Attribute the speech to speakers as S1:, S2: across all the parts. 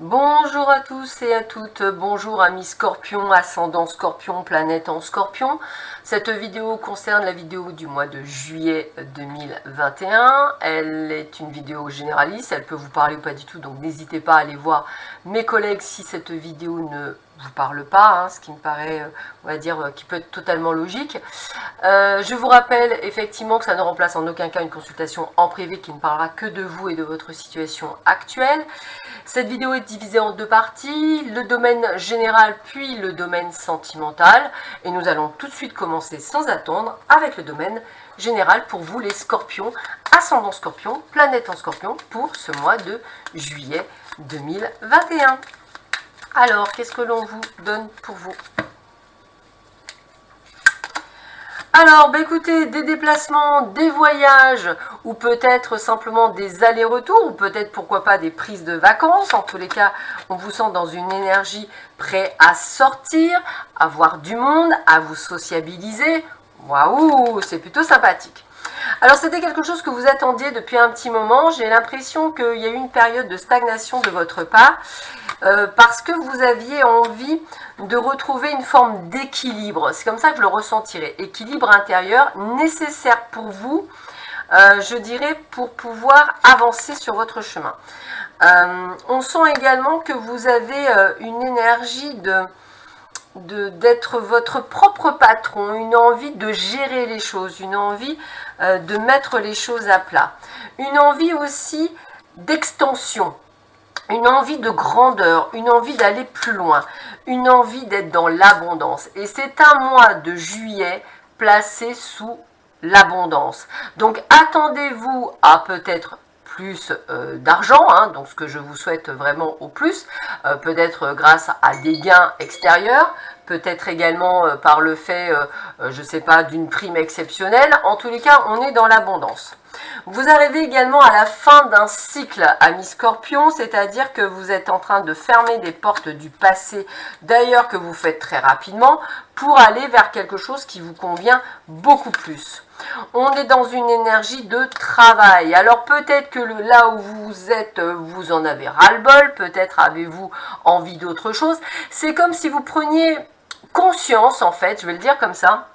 S1: Bonjour à tous et à toutes, bonjour amis Scorpion, ascendant Scorpion, planète en Scorpion. Cette vidéo concerne la vidéo du mois de juillet 2021. Elle est une vidéo généraliste, elle peut vous parler ou pas du tout, donc n'hésitez pas à aller voir mes collègues si cette vidéo ne vous parle pas, ce qui me paraît, on va dire, qui peut être totalement logique. Je vous rappelle effectivement que ça ne remplace en aucun cas une consultation en privé qui ne parlera que de vous et de votre situation actuelle. Cette vidéo est divisée en deux parties, le domaine général puis le domaine sentimental. Et nous allons tout de suite commencer sans attendre avec le domaine général pour vous les scorpions, ascendant scorpion, planète en scorpion pour ce mois de juillet 2021. Alors, qu'est-ce que l'on vous donne pour vous ? Alors, écoutez, des déplacements, des voyages, ou peut-être simplement des allers-retours, ou peut-être, pourquoi pas, des prises de vacances. En tous les cas, on vous sent dans une énergie prêt à sortir, à voir du monde, à vous sociabiliser. Waouh, c'est plutôt sympathique. Alors, c'était quelque chose que vous attendiez depuis un petit moment. J'ai l'impression qu'il y a eu une période de stagnation de votre part, parce que vous aviez envie de retrouver une forme d'équilibre. C'est comme ça que je le ressentirais. Équilibre intérieur nécessaire pour vous, je dirais, pour pouvoir avancer sur votre chemin. On sent également que vous avez une énergie d'être votre propre patron, une envie de gérer les choses, une envie de mettre les choses à plat, une envie aussi d'extension, une envie de grandeur, une envie d'aller plus loin, une envie d'être dans l'abondance. Et c'est un mois de juillet placé sous l'abondance. Donc attendez-vous à peut-être plus d'argent, donc ce que je vous souhaite vraiment au plus, peut-être grâce à des gains extérieurs, peut-être également par le fait, je ne sais pas, d'une prime exceptionnelle. En tous les cas, on est dans l'abondance. Vous arrivez également à la fin d'un cycle, amis Scorpion, c'est-à-dire que vous êtes en train de fermer des portes du passé, d'ailleurs que vous faites très rapidement, pour aller vers quelque chose qui vous convient beaucoup plus. On est dans une énergie de travail. Alors peut-être que là où vous êtes, vous en avez ras-le-bol, peut-être avez-vous envie d'autre chose. C'est comme si vous preniez conscience, en fait, je vais le dire comme ça,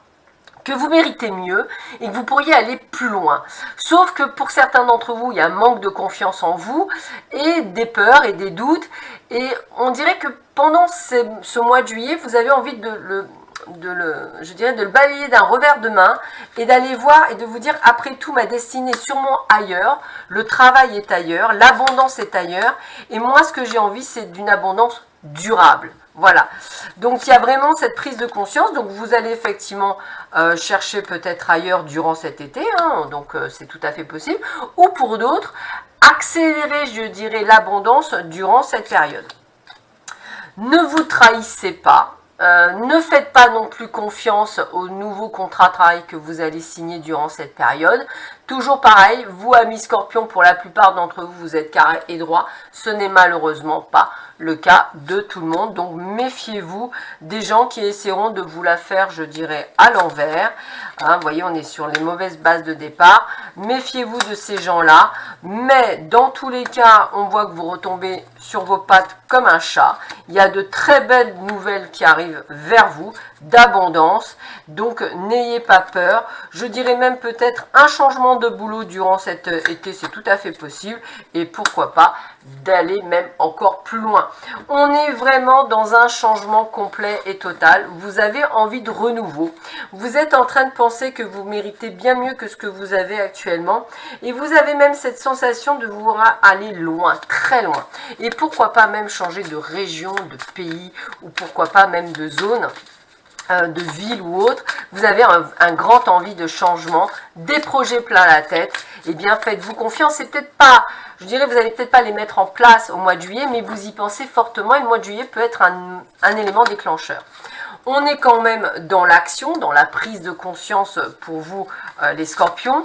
S1: que vous méritez mieux et que vous pourriez aller plus loin. Sauf que pour certains d'entre vous, il y a un manque de confiance en vous et des peurs et des doutes. Et on dirait que pendant ce mois de juillet, vous avez envie de le balayer d'un revers de main et d'aller voir et de vous dire, après tout, ma destinée est sûrement ailleurs, le travail est ailleurs, l'abondance est ailleurs, et moi, ce que j'ai envie, c'est d'une abondance durable. Voilà, donc il y a vraiment cette prise de conscience, donc vous allez effectivement chercher peut-être ailleurs durant cet été, donc c'est tout à fait possible, ou pour d'autres, accélérer, je dirais, l'abondance durant cette période. Ne vous trahissez pas, ne faites pas non plus confiance aux nouveaux contrats de travail que vous allez signer durant cette période. Toujours pareil, vous amis Scorpion, pour la plupart d'entre vous, vous êtes carré et droit, ce n'est malheureusement pas le cas de tout le monde, donc méfiez-vous des gens qui essaieront de vous la faire, je dirais, à l'envers. Vous voyez, on est sur les mauvaises bases de départ, méfiez-vous de ces gens-là, mais dans tous les cas, on voit que vous retombez sur vos pattes comme un chat. Il y a de très belles nouvelles qui arrivent vers vous, d'abondance, donc n'ayez pas peur. Je dirais même peut-être un changement de boulot durant cet été, c'est tout à fait possible, et pourquoi pas d'aller même encore plus loin. On est vraiment dans un changement complet et total. Vous avez envie de renouveau. Vous êtes en train de penser que vous méritez bien mieux que ce que vous avez actuellement, et vous avez même cette sensation de vouloir aller loin, très loin, et pourquoi pas même changer de région, de pays, ou pourquoi pas même de zone, de ville ou autre. Vous avez un grand envie de changement, des projets plein la tête. Eh bien, faites-vous confiance. C'est peut-être pas, je dirais, vous n'allez peut-être pas les mettre en place au mois de juillet, mais vous y pensez fortement, et le mois de juillet peut être un élément déclencheur. On est quand même dans l'action, dans la prise de conscience pour vous, les scorpions.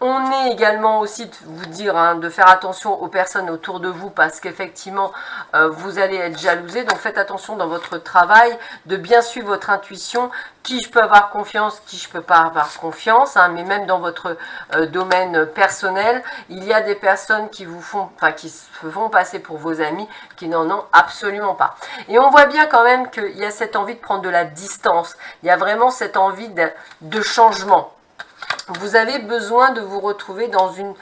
S1: On est également aussi, de vous dire, hein, de faire attention aux personnes autour de vous parce qu'effectivement, vous allez être jalousé. Donc faites attention dans votre travail, de bien suivre votre intuition. Qui je peux avoir confiance, qui je peux pas avoir confiance, hein, mais même dans votre domaine personnel, il y a des personnes qui vous font, enfin qui se font passer pour vos amis, qui n'en ont absolument pas. Et on voit bien quand même qu'il y a cette envie de prendre de la distance, il y a vraiment cette envie de changement. Vous avez besoin de vous retrouver dans une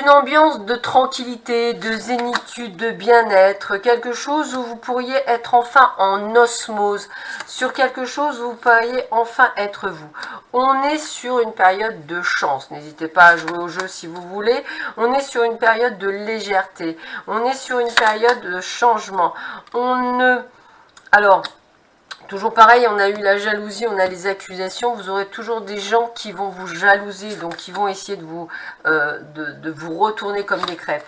S1: ambiance de tranquillité, de zénitude, de bien-être, quelque chose où vous pourriez être enfin en osmose, sur quelque chose où vous pourriez enfin être vous. On est sur une période de chance, n'hésitez pas à jouer au jeu si vous voulez, on est sur une période de légèreté, on est sur une période de changement, Alors, toujours pareil, on a eu la jalousie, on a les accusations, vous aurez toujours des gens qui vont vous jalouser, donc qui vont essayer de vous retourner comme des crêpes.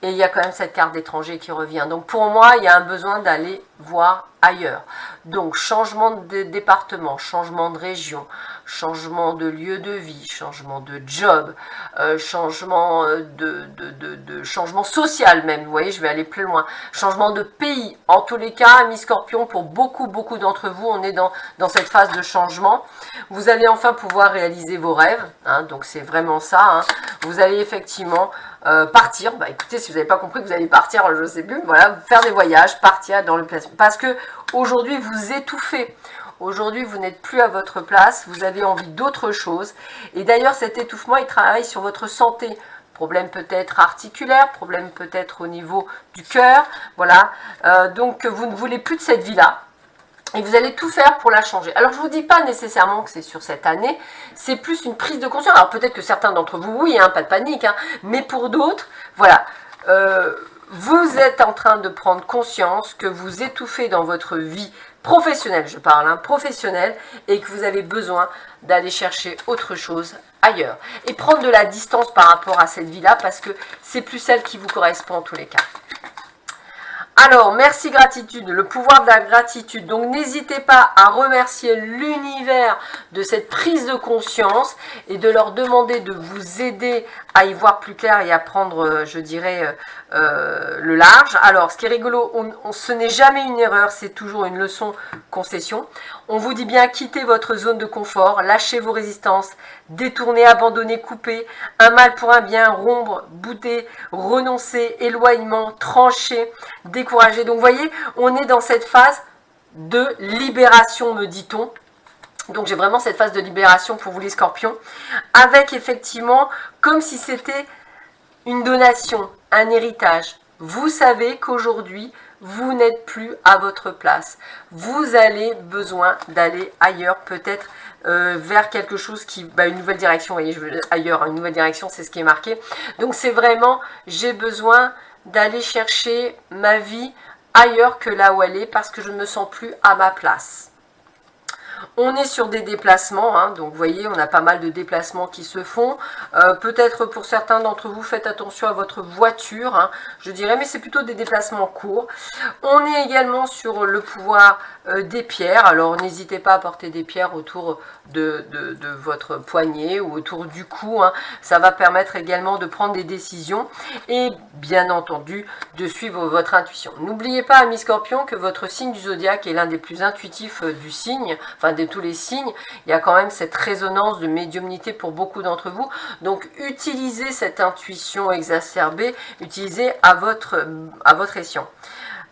S1: Et il y a quand même cette carte d'étranger qui revient. Donc pour moi, il y a un besoin d'aller voir ailleurs. Donc changement de département, changement de région, changement de lieu de vie, changement de job, changement changement social même, vous voyez, je vais aller plus loin. Changement de pays. En tous les cas, mi-scorpion, pour beaucoup d'entre vous, on est dans cette phase de changement. Vous allez enfin pouvoir réaliser vos rêves, hein, donc c'est vraiment ça. Hein. Vous allez effectivement partir, bah écoutez, si vous n'avez pas compris que vous allez partir, je ne sais plus, voilà, faire des voyages, partir dans le placement. Parce que aujourd'hui, vous étouffez. Aujourd'hui, vous n'êtes plus à votre place, vous avez envie d'autre chose. Et d'ailleurs, cet étouffement, il travaille sur votre santé. Problème peut-être articulaire, problème peut-être au niveau du cœur, voilà. Donc, vous ne voulez plus de cette vie-là. Et vous allez tout faire pour la changer. Alors, je ne vous dis pas nécessairement que c'est sur cette année, c'est plus une prise de conscience. Alors, peut-être que certains d'entre vous, oui, hein, pas de panique, hein, mais pour d'autres, voilà, vous êtes en train de prendre conscience que vous étouffez dans votre vie professionnelle, je parle, hein, professionnelle, et que vous avez besoin d'aller chercher autre chose ailleurs. Et prendre de la distance par rapport à cette vie-là, parce que c'est plus celle qui vous correspond en tous les cas. Alors, merci gratitude, le pouvoir de la gratitude. Donc, n'hésitez pas à remercier l'univers de cette prise de conscience et de leur demander de vous aider à y voir plus clair et à prendre, je dirais, le large. Alors, ce qui est rigolo, ce n'est jamais une erreur, c'est toujours une leçon concession. On vous dit bien, quittez votre zone de confort, lâchez vos résistances, détournez, abandonnez, coupez, un mal pour un bien, rompre, bouder, renoncer, éloignement, trancher, décourager. Donc, vous voyez, on est dans cette phase de libération, me dit-on. Donc, j'ai vraiment cette phase de libération pour vous les scorpions, avec effectivement, comme si c'était une donation, un héritage. Vous savez qu'aujourd'hui, vous n'êtes plus à votre place. Vous avez besoin d'aller ailleurs, peut-être vers quelque chose qui, une nouvelle direction. Vous voyez, je veux ailleurs, une nouvelle direction, c'est ce qui est marqué. Donc, c'est vraiment, j'ai besoin d'aller chercher ma vie ailleurs que là où elle est, parce que je ne me sens plus à ma place. On est sur des déplacements, hein, donc vous voyez, on a pas mal de déplacements qui se font. Peut-être pour certains d'entre vous, faites attention à votre voiture, hein, je dirais, mais c'est plutôt des déplacements courts. On est également sur le pouvoir des pierres. Alors, n'hésitez pas à porter des pierres autour de votre poignet ou autour du cou. Hein. Ça va permettre également de prendre des décisions et, bien entendu, de suivre votre intuition. N'oubliez pas, amis scorpions, que votre signe du zodiaque est l'un des plus intuitifs du signe, enfin de tous les signes. Il y a quand même cette résonance de médiumnité pour beaucoup d'entre vous. Donc, utilisez cette intuition exacerbée, utilisez à votre escient.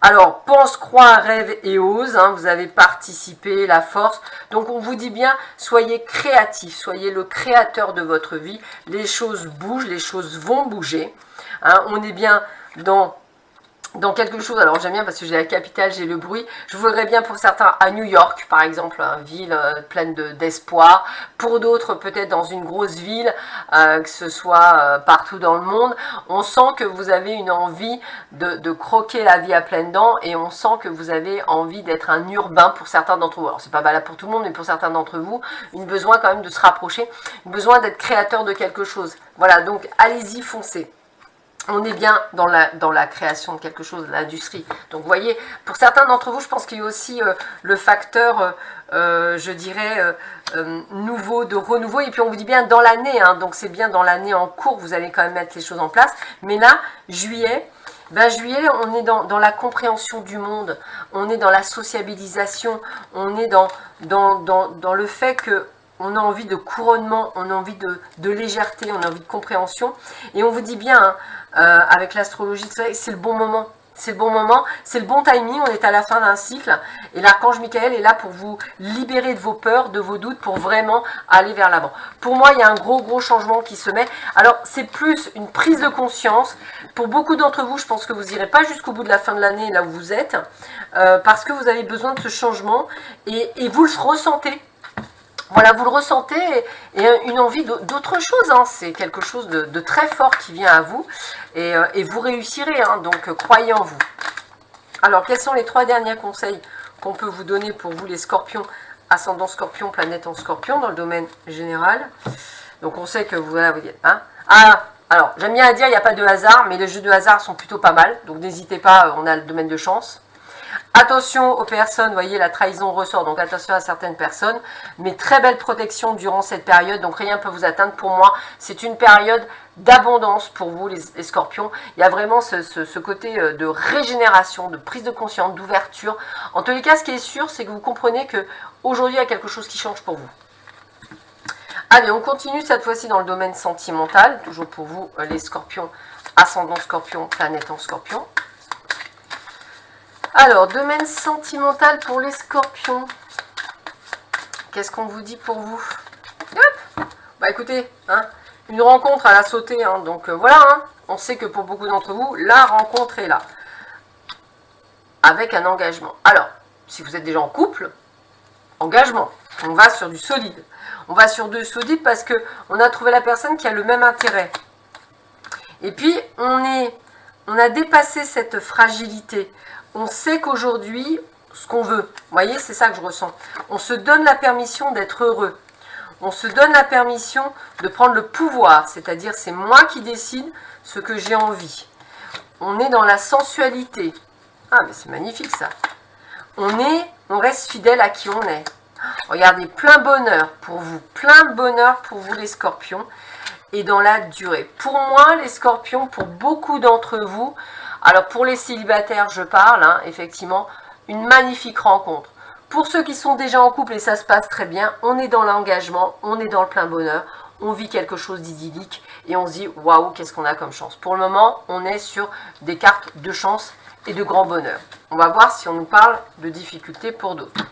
S1: Alors, pense, croit, rêve et ose, hein, vous avez participé, la force. Donc, on vous dit bien, soyez créatif, soyez le créateur de votre vie. Les choses bougent, les choses vont bouger. Hein, on est bien dans quelque chose, alors j'aime bien parce que j'ai la capitale, j'ai le bruit. Je voudrais bien pour certains à New York, par exemple, une ville pleine d'espoir. Pour d'autres, peut-être dans une grosse ville, que ce soit partout dans le monde. On sent que vous avez une envie de croquer la vie à pleines dents et on sent que vous avez envie d'être un urbain pour certains d'entre vous. Alors, c'est pas valable pour tout le monde, mais pour certains d'entre vous, une besoin quand même de se rapprocher, une besoin d'être créateur de quelque chose. Voilà, donc allez-y, foncez. on est bien dans la création de quelque chose, de l'industrie. Donc vous voyez, pour certains d'entre vous, je pense qu'il y a aussi le facteur, je dirais, nouveau, de renouveau. Et puis on vous dit bien dans l'année, hein, donc c'est bien dans l'année en cours, vous allez quand même mettre les choses en place. Mais là, juillet, juillet, on est dans la compréhension du monde, on est dans la sociabilisation, on est dans le fait que on a envie de couronnement, on a envie de légèreté, on a envie de compréhension. Et on vous dit bien, avec l'astrologie, c'est le bon moment. C'est le bon moment, c'est le bon timing, on est à la fin d'un cycle. Et l'archange Michael est là pour vous libérer de vos peurs, de vos doutes, pour vraiment aller vers l'avant. Pour moi, il y a un gros changement qui se met. Alors, c'est plus une prise de conscience. Pour beaucoup d'entre vous, je pense que vous n'irez pas jusqu'au bout de la fin de l'année, là où vous êtes, parce que vous avez besoin de ce changement, et vous le ressentez. Voilà, vous le ressentez, et une envie d'autre chose, hein. C'est quelque chose de très fort qui vient à vous, et vous réussirez, hein, donc croyez en vous. Alors, quels sont les 3 derniers conseils qu'on peut vous donner pour vous les scorpions, ascendant scorpion, planète en scorpion, dans le domaine général? Donc on sait que vous, voilà, vous dites, hein, alors j'aime bien dire, il n'y a pas de hasard, mais les jeux de hasard sont plutôt pas mal, donc n'hésitez pas, on a le domaine de chance. Attention aux personnes, vous voyez, la trahison ressort, donc attention à certaines personnes, mais très belle protection durant cette période, donc rien ne peut vous atteindre. Pour moi, c'est une période d'abondance pour vous, les scorpions. Il y a vraiment ce côté de régénération, de prise de conscience, d'ouverture. En tous les cas, ce qui est sûr, c'est que vous comprenez qu'aujourd'hui, il y a quelque chose qui change pour vous. Allez, on continue cette fois-ci dans le domaine sentimental, toujours pour vous, les scorpions, ascendant scorpion, planète en scorpion. Alors, domaine sentimental pour les scorpions. Qu'est-ce qu'on vous dit pour vous? Hop. Bah écoutez, hein, une rencontre à la sauter, hein, donc voilà, hein, on sait que pour beaucoup d'entre vous, la rencontre est là. Avec un engagement. Alors, si vous êtes déjà en couple, engagement, on va sur du solide. On va sur du solide parce que on a trouvé la personne qui a le même intérêt. Et puis, on a dépassé cette fragilité. On sait qu'aujourd'hui, ce qu'on veut, vous voyez, c'est ça que je ressens. On se donne la permission d'être heureux. On se donne la permission de prendre le pouvoir, c'est-à-dire c'est moi qui décide ce que j'ai envie. On est dans la sensualité. Ah, mais c'est magnifique ça. On reste fidèle à qui on est. Regardez, plein bonheur pour vous les scorpions, et dans la durée. Pour moi, les scorpions, pour beaucoup d'entre vous, alors pour les célibataires, je parle, hein, effectivement, une magnifique rencontre. Pour ceux qui sont déjà en couple et ça se passe très bien, on est dans l'engagement, on est dans le plein bonheur, on vit quelque chose d'idyllique et on se dit waouh, qu'est-ce qu'on a comme chance. Pour le moment, on est sur des cartes de chance et de grand bonheur. On va voir si on nous parle de difficultés pour d'autres.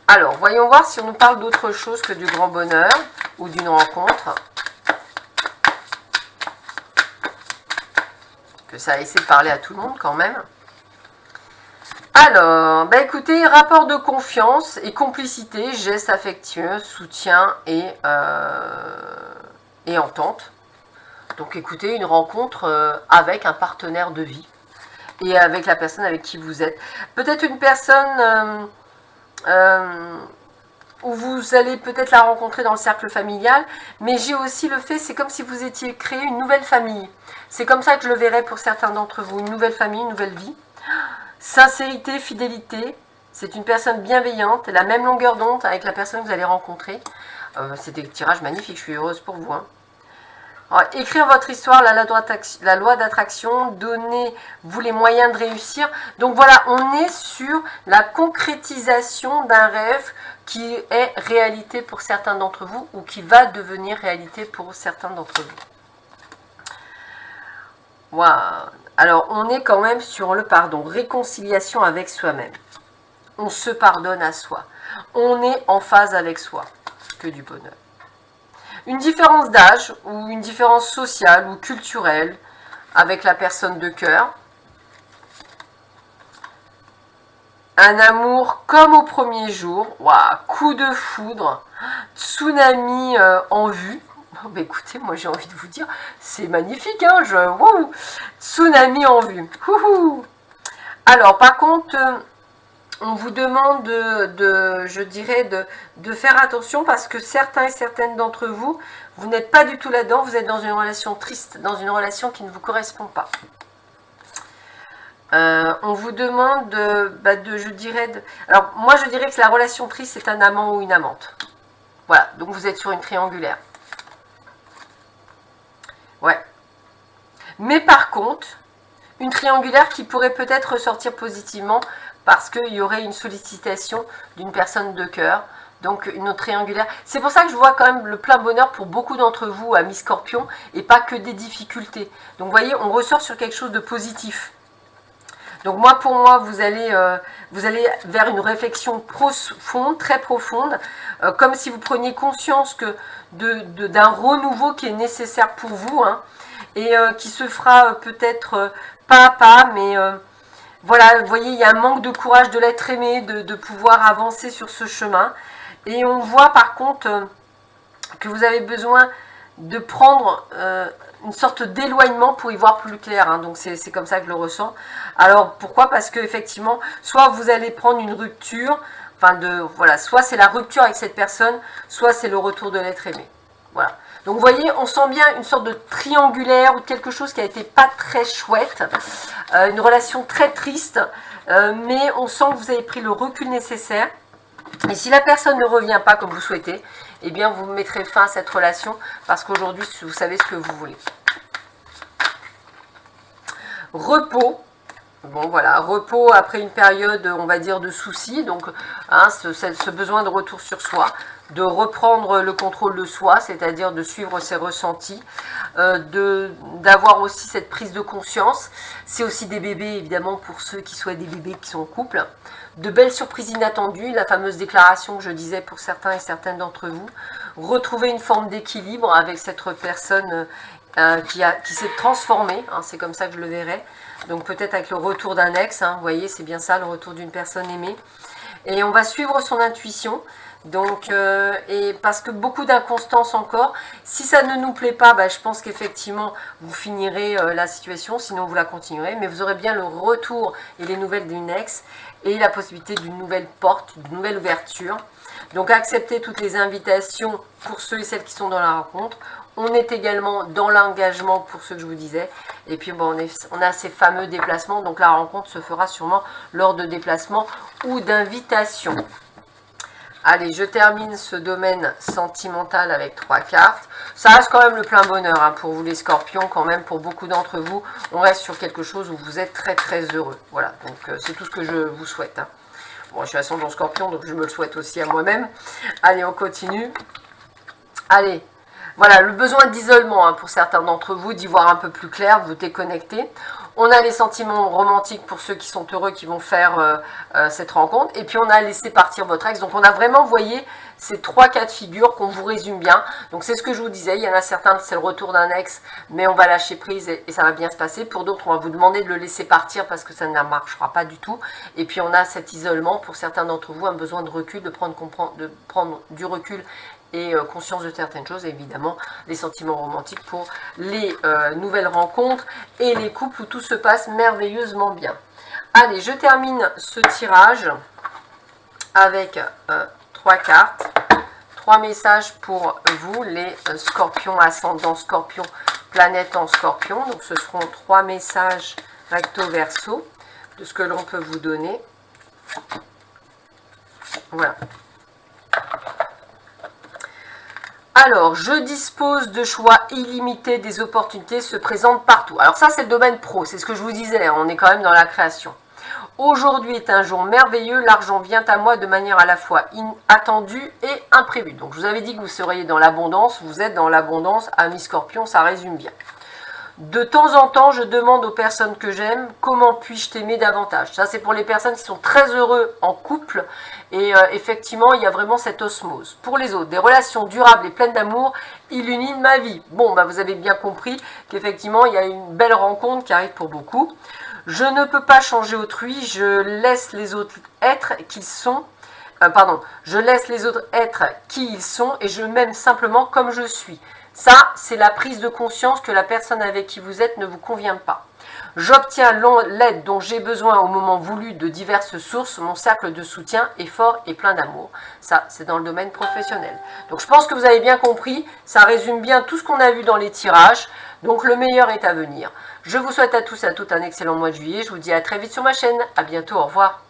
S1: Alors, voyons voir si on nous parle d'autre chose que du grand bonheur ou d'une rencontre. Que ça a essayé de parler à tout le monde quand même. Alors, écoutez, rapport de confiance et complicité, gestes affectueux, soutien et entente. Donc écoutez, une rencontre avec un partenaire de vie et avec la personne avec qui vous êtes. Peut-être une personne où vous allez peut-être la rencontrer dans le cercle familial, mais j'ai aussi le fait, c'est comme si vous étiez créé une nouvelle famille. C'est comme ça que je le verrai pour certains d'entre vous, une nouvelle famille, une nouvelle vie. Sincérité, fidélité, c'est une personne bienveillante, la même longueur d'onde avec la personne que vous allez rencontrer. C'est des tirages magnifiques, je suis heureuse pour vous. Hein. Alors, écrire votre histoire, la loi d'attraction, donnez-vous les moyens de réussir. Donc voilà, on est sur la concrétisation d'un rêve qui est réalité pour certains d'entre vous ou qui va devenir réalité pour certains d'entre vous. Voilà. Alors, on est quand même sur le pardon, réconciliation avec soi-même. On se pardonne à soi. On est en phase avec soi. Que du bonheur. Une différence d'âge ou une différence sociale ou culturelle avec la personne de cœur. Un amour comme au premier jour. Waouh, coup de foudre. Tsunami en vue. Oh, écoutez, moi j'ai envie de vous dire, c'est magnifique, hein, wow, tsunami en vue. Alors, par contre, on vous demande je dirais, de faire attention parce que certains et certaines d'entre vous, vous n'êtes pas du tout là-dedans, vous êtes dans une relation triste, dans une relation qui ne vous correspond pas. On vous demande je dirais, alors moi je dirais que la relation triste c'est un amant ou une amante. Voilà, donc vous êtes sur une triangulaire. Ouais. Mais par contre, une triangulaire qui pourrait peut-être ressortir positivement parce qu'il y aurait une sollicitation d'une personne de cœur. Donc une autre triangulaire. C'est pour ça que je vois quand même le plein bonheur pour beaucoup d'entre vous, amis Scorpion, et pas que des difficultés. Donc vous voyez, on ressort sur quelque chose de positif. Donc moi, pour moi, vous allez vers une réflexion profonde, très profonde, comme si vous preniez conscience que d'un renouveau qui est nécessaire pour vous, hein, et qui se fera peut-être pas à pas, mais voilà, vous voyez, il y a un manque de courage de l'être aimé, de pouvoir avancer sur ce chemin. Et on voit par contre que vous avez besoin de prendre une sorte d'éloignement pour y voir plus clair, hein. Donc c'est comme ça que je le ressens. Alors pourquoi? Parce que effectivement, soit vous allez prendre une rupture, voilà, soit c'est la rupture avec cette personne, soit c'est le retour de l'être aimé. Voilà. Donc vous voyez, on sent bien une sorte de triangulaire ou de quelque chose qui a été pas très chouette, une relation très triste, mais on sent que vous avez pris le recul nécessaire. Et si la personne ne revient pas comme vous souhaitez, eh bien vous mettrez fin à cette relation parce qu'aujourd'hui vous savez ce que vous voulez. Repos. Bon voilà, repos après une période, on va dire, de soucis, donc hein, ce besoin de retour sur soi, de reprendre le contrôle de soi, c'est-à-dire de suivre ses ressentis, d'avoir aussi cette prise de conscience. C'est aussi des bébés, évidemment, pour ceux qui soient des bébés qui sont en couple. De belles surprises inattendues, la fameuse déclaration que je disais pour certains et certaines d'entre vous. Retrouver une forme d'équilibre avec cette personne qui s'est transformée, hein, c'est comme ça que je le verrai. Donc peut-être avec le retour d'un ex, hein, vous voyez, c'est bien ça, le retour d'une personne aimée. Et on va suivre son intuition. Donc, et parce que beaucoup d'inconstance encore. Si ça ne nous plaît pas, je pense qu'effectivement, vous finirez la situation, sinon vous la continuerez. Mais vous aurez bien le retour et les nouvelles d'une ex et la possibilité d'une nouvelle porte, d'une nouvelle ouverture. Donc, acceptez toutes les invitations pour ceux et celles qui sont dans la rencontre. On est également dans l'engagement pour ce que je vous disais. Et puis, bon, on a ces fameux déplacements. Donc, la rencontre se fera sûrement lors de déplacements ou d'invitations. Allez, je termine ce domaine sentimental avec 3 cartes. Ça reste quand même le plein bonheur hein, pour vous les scorpions, quand même, pour beaucoup d'entre vous. On reste sur quelque chose où vous êtes très très heureux. Voilà, donc c'est tout ce que je vous souhaite. Hein. Bon, je suis ascendant scorpion, donc je me le souhaite aussi à moi-même. Allez, on continue. Allez, voilà, le besoin d'isolement hein, pour certains d'entre vous, d'y voir un peu plus clair, vous déconnecter. On a les sentiments romantiques pour ceux qui sont heureux, qui vont faire cette rencontre. Et puis, on a laissé partir votre ex. Donc, on a vraiment, vous voyez, ces 3 cas de figure qu'on vous résume bien. Donc, c'est ce que je vous disais. Il y en a certains, c'est le retour d'un ex, mais on va lâcher prise et ça va bien se passer. Pour d'autres, on va vous demander de le laisser partir parce que ça ne marchera pas du tout. Et puis, on a cet isolement. Pour certains d'entre vous, un besoin de recul, de prendre du recul et conscience de certaines choses, et évidemment les sentiments romantiques pour les nouvelles rencontres et les couples où tout se passe merveilleusement bien. Allez, je termine ce tirage avec 3 cartes, 3 messages pour vous, les scorpions, ascendant scorpion, planète en scorpion. Donc ce seront 3 messages recto verso de ce que l'on peut vous donner. Voilà. Alors, je dispose de choix illimités, des opportunités se présentent partout. Alors ça, c'est le domaine pro, c'est ce que je vous disais, on est quand même dans la création. Aujourd'hui est un jour merveilleux, l'argent vient à moi de manière à la fois inattendue et imprévue. Donc, je vous avais dit que vous seriez dans l'abondance, vous êtes dans l'abondance, amis scorpions, ça résume bien. De temps en temps, je demande aux personnes que j'aime, comment puis-je t'aimer davantage? Ça, c'est pour les personnes qui sont très heureux en couple. Et effectivement, il y a vraiment cette osmose. Pour les autres, des relations durables et pleines d'amour illuminent ma vie. Bon, vous avez bien compris qu'effectivement, il y a une belle rencontre qui arrive pour beaucoup. Je ne peux pas changer autrui, je laisse les autres être qui ils sont. Je laisse les autres être qui ils sont et je m'aime simplement comme je suis. Ça, c'est la prise de conscience que la personne avec qui vous êtes ne vous convient pas. J'obtiens l'aide dont j'ai besoin au moment voulu de diverses sources. Mon cercle de soutien est fort et plein d'amour. Ça, c'est dans le domaine professionnel. Donc, je pense que vous avez bien compris. Ça résume bien tout ce qu'on a vu dans les tirages. Donc, le meilleur est à venir. Je vous souhaite à tous et à toutes un excellent mois de juillet. Je vous dis à très vite sur ma chaîne. À bientôt. Au revoir.